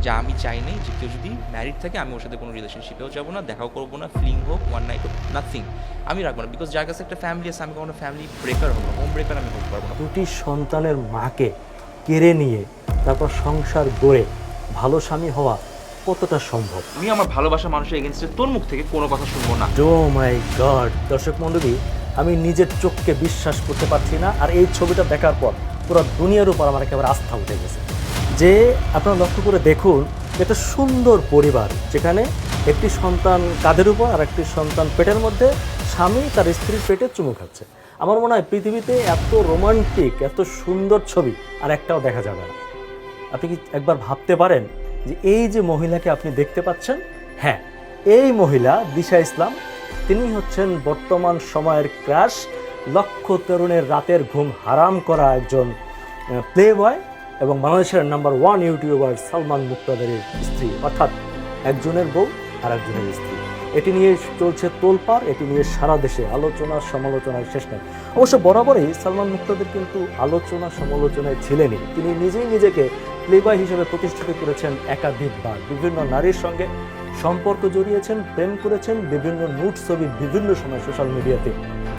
যে আমি চাই নাই যে কেউ যদি ম্যারিড থাকে আমি ওর সাথে কোনো রিলেশনশিপেও যাবো না, দেখাও করবো না, ফিলিং হোক, ওয়ান নাইট হোক, নাথিং আমি রাখবো না। বিকজ যার কাছে একটা ফ্যামিলি আছে আমি কখনো ফ্যামিলি ব্রেকার হবো না, হোম ব্রেকার আমি হতে পারবো না। দুটি সন্তানের মাকে কেড়ে নিয়ে তারপর সংসার গড়ে ভালো স্বামী হওয়া কতটা সম্ভব? আমি আমার ভালোবাসা মানুষের এগেনস্টে তোর মুখ থেকে কোনো কথা শুনবো না। ও মাই গড! দর্শক মণ্ডলী, আমি নিজের চোখকে বিশ্বাস করতে পারছি না। আর এই ছবিটা দেখার পর পুরো দুনিয়ার উপর আমার একেবারে আস্থা উঠে গেছে। যে আপনারা লক্ষ্য করে দেখুন, এটা সুন্দর পরিবার যেখানে একটি সন্তান কাঁধের উপর আর একটি সন্তান পেটের মধ্যে, স্বামী তার স্ত্রীর পেটে চুমু খাচ্ছে। আমার মনে হয় পৃথিবীতে এত রোমান্টিক, এত সুন্দর ছবি আর একটাও দেখা যাবে না। আপনি কি একবার ভাবতে পারেন যে এই যে মহিলাকে আপনি দেখতে পাচ্ছেন, হ্যাঁ, এই মহিলা দিশা ইসলাম, তিনি হচ্ছেন বর্তমান সময়ের ক্রাশ, লক্ষ তরুণের রাতের ঘুম হারাম করা একজন প্লে বয় এবং বাংলাদেশের নাম্বার 1 ইউটিউবার সালমান মুক্তাদিরের স্ত্রী, অর্থাৎ একজনের বউ আর একজনের স্ত্রী। এটি নিয়ে চলছে তোলপাড়, এটি নিয়ে সারা দেশে আলোচনা সমালোচনার শেষ নেই। অবশ্য বরাবরই সালমান মুক্তাদির কিন্তু আলোচনা সমালোচনায় ছিলেনই। তিনি নিজেই নিজেকে প্লেবয় হিসেবে প্রতিষ্ঠিত করেছেন একাধিকবার, বিভিন্ন নারীর সঙ্গে সম্পর্ক জড়িয়েছেন, প্রেম করেছেন, বিভিন্ন নুট ছবি বিভিন্ন সময় সোশ্যাল মিডিয়াতে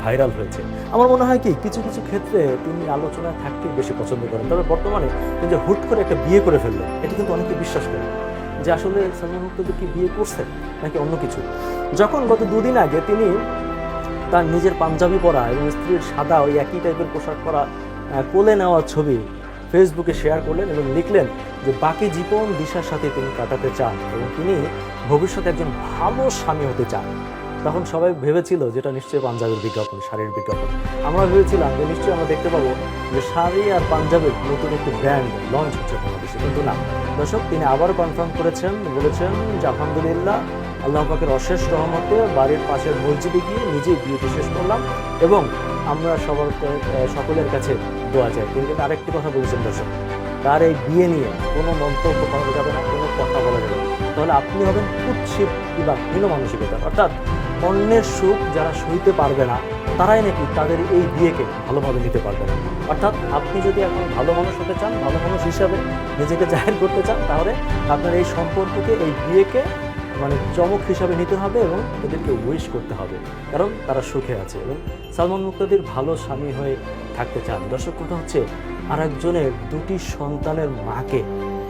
ভাইরাল হয়েছে। আমার মনে হয় কি কিছু কিছু ক্ষেত্রে তিনি আলোচনায় থাকতেই বেশি পছন্দ করেন। তবে বর্তমানে তিনি যে হুট করে একটা বিয়ে করে ফেললেন, এটি কিন্তু অনেকে বিশ্বাস করেন যে আসলে সালমান মুক্তাদির কি বিয়ে করছেন নাকি অন্য কিছু। যখন গত দুদিন আগে তিনি তার নিজের পাঞ্জাবি পরা এবং স্ত্রীর সাদা ওই একই টাইপের পোশাক পরা কোলে নেওয়া ছবি ফেসবুকে শেয়ার করলেন এবং লিখলেন যে বাকি জীবন দিশার সাথে তিনি কাটাতে চান এবং তিনি ভবিষ্যতে একজন ভালো স্বামী হতে চান। তখন সবাই ভেবেছিল যেটা নিশ্চয়ই পাঞ্জাবের বিজ্ঞাপন, শাড়ির বিজ্ঞাপন। আমরা ভেবেছিলাম যে নিশ্চয়ই আমরা দেখতে পাবো যে শাড়ি আর পাঞ্জাবের নতুন একটি ব্র্যান্ড লঞ্চ হচ্ছে বাংলাদেশে, কিন্তু না। দর্শক, তিনি আবার কনফার্ম করেছেন, বলেছেন যে আলহামদুলিল্লাহ, আল্লাহ পাকের অশেষ রহমতে বাড়ির পাশের মসজিদে গিয়ে নিজেই বিয়েটি শেষ করলাম এবং আমরা সকলের কাছে দোয়া চাই। তিনি কিন্তু আরেকটি কথা বলেছেন দর্শক, তার এই বিয়ে নিয়ে কোনো মন্তব্য করা যাবে না, কোনো কথা বলা যাবে না, তাহলে আপনি হবেন কুৎসিত কিংবা হীন মানসিকতা। অর্থাৎ অন্যের সুখ যারা সইতে পারবে না তারাই নাকি তাদের এই বিয়েকে ভালোভাবে নিতে পারবে না। অর্থাৎ আপনি যদি এখন ভালো মানুষ হতে চান, ভালো মানুষ হিসাবে নিজেকে জাহির করতে চান, তাহলে আপনার এই সম্পর্ককে, এই বিয়েকে চমক হিসাবে নিতে হবে এবং এদেরকে উইশ করতে হবে, কারণ তারা সুখে আছে এবং সালমান মুক্তাদির ভালো স্বামী হয়ে থাকতে চান। দর্শক, কথা হচ্ছে আর একজনের দুটি সন্তানের মাকে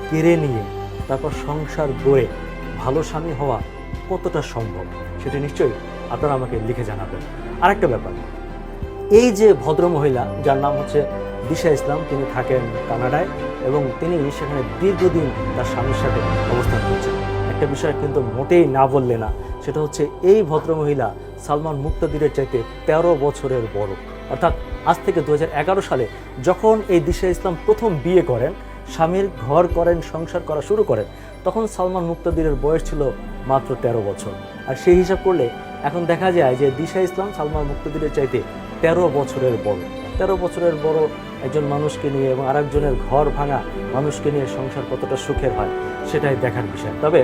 কেড়ে নিয়ে তারপর সংসার গড়ে ভালো স্বামী হওয়া কতটা সম্ভব সেটা নিশ্চয়ই আপনারা আমাকে লিখে জানাবেন। আরেকটা ব্যাপার, এই যে ভদ্রমহিলা যার নাম হচ্ছে দিশা ইসলাম, তিনি থাকেন কানাডায় এবং তিনি সেখানে দীর্ঘদিন তার স্বামীর সাথে অবস্থান করছেন। একটা বিষয় কিন্তু মোটেই না বললে না, সেটা হচ্ছে এই ভদ্রমহিলা সালমান মুক্তাদিরের চাইতে 13 বছরের বড়। অর্থাৎ আজ থেকে 2011 সালে যখন এই দিশা ইসলাম প্রথম বিয়ে করেন, স্বামীর ঘর করেন, সংসার করা শুরু করেন, তখন সালমান মুক্তাদিরের বয়স ছিল মাত্র 13 বছর। আর সেই হিসাব করলে এখন দেখা যায় যে দিশা ইসলাম সালমান মুক্তাদিরের চাইতে 13 বছরের বড়। 13 বছরের বড় একজন মানুষকে নিয়ে এবং আরেকজনের ঘর ভাঙা মানুষকে নিয়ে সংসার কতটা সুখের হয় সেটাই দেখার বিষয়। তবে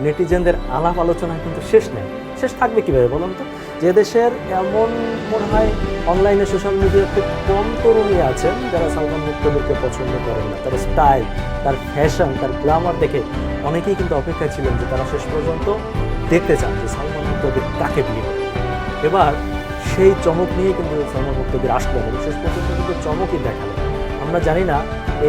নেটিজেনদের আলাপ আলোচনা কিন্তু শেষ নেই। শেষ থাকবে কীভাবে বলুন তো? যে দেশের এমন মনে হয় অনলাইনে সোশ্যাল মিডিয়ায় খুব কম তরুণী আছেন যারা সালমান মুক্তাদিরকে পছন্দ করেন না। তার স্টাইল, তার ফ্যাশন, তার গ্ল্যামার দেখে অনেকেই কিন্তু অপেক্ষায় ছিলেন যে তারা শেষ পর্যন্ত দেখতে চান যে সালমান মুক্তাদির কাকে বিয়ে করে। এবার সেই চমক নিয়ে কিন্তু সালমান মুক্তাদির আসলেন এবং শেষ পর্যন্ত কিন্তু চমকই দেখালেন। আমরা জানি না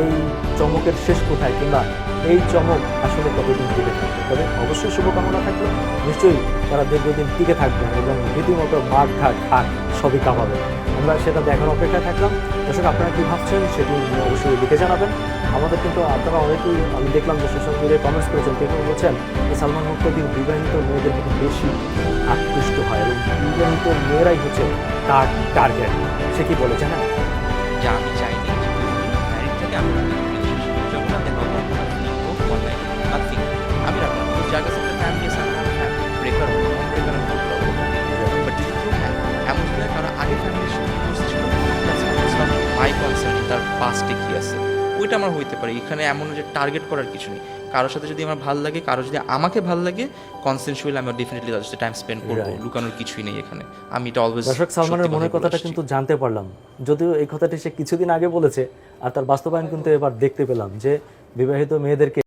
এই চমকের শেষ কোথায় কিংবা এই চমক আসলে কতদিন টিকে থাকবে। তবে অবশ্যই শুভকামনা থাকবে, নিশ্চয়ই তারা দীর্ঘদিন টিকে থাকবেন এবং রীতিমতো মাঠ ঘাট হাট সবই কামাবে। আমরা সেটা দেখার অপেক্ষায় থাকলাম। দর্শক, আপনারা কী ভাবছেন সেটি অবশ্যই লিখে জানাবেন। আমাদের কিন্তু আপনারা অনেকেই, আমি দেখলাম যে সোশ্যাল মিডিয়ায় কমেন্টস করেছেন, কেউ বলছেন যে সালমান মুক্তাদির বিবাহিত মেয়েদের কিন্তু বেশি আকৃষ্ট হয় এবং বিবাহিত মেয়েরাই হচ্ছে তার টার্গেট। সে কি বলে জানেন? যে আমি চাই নাই যে কেউ যদি ম্যারিড থাকে আমি রিলেশনশিপেও যাবো না, দেখাও করবো না, ফিলিং হোক, ওয়ান নাইট হোক, নাথিং আমি রাখবো না। বিকজ যার কাছে একটা ফ্যামিলি আছে আমি কখনো ফ্যামিলি ব্রেকার হবো না, হোম ব্রেকার আমি হতে পারবো না। বাট যদি কেউ এমন হয় কারো আগে ফ্যামিলির সাথে ডিভোর্স ছিল, মাই কনসার্ন তার পাস্টে কী আছে ওইটা আমার হইতে পারে। এখানে এমন যে টার্গেট করার কিছু নেই। কারোর সাথে যদি আমার ভালো লাগে, কারো যদি আমাকে ভালো লাগে, কনসেনশুয়ালি আমি ডেফিনেটলি তাদের সাথে টাইম স্পেন্ড করবো। লুকানোর কিছুই নেই এখানে। আমি এটা অলওয়েজ দর্শক, সালমানের মনের কথাটা কিন্তু জানতে পারলাম, যদিও এই কথাটি সে কিছুদিন আগে বলেছে আর তার বাস্তবায়ন কিন্তু এবার দেখতে পেলাম যে বিবাহিত মেয়েদেরকে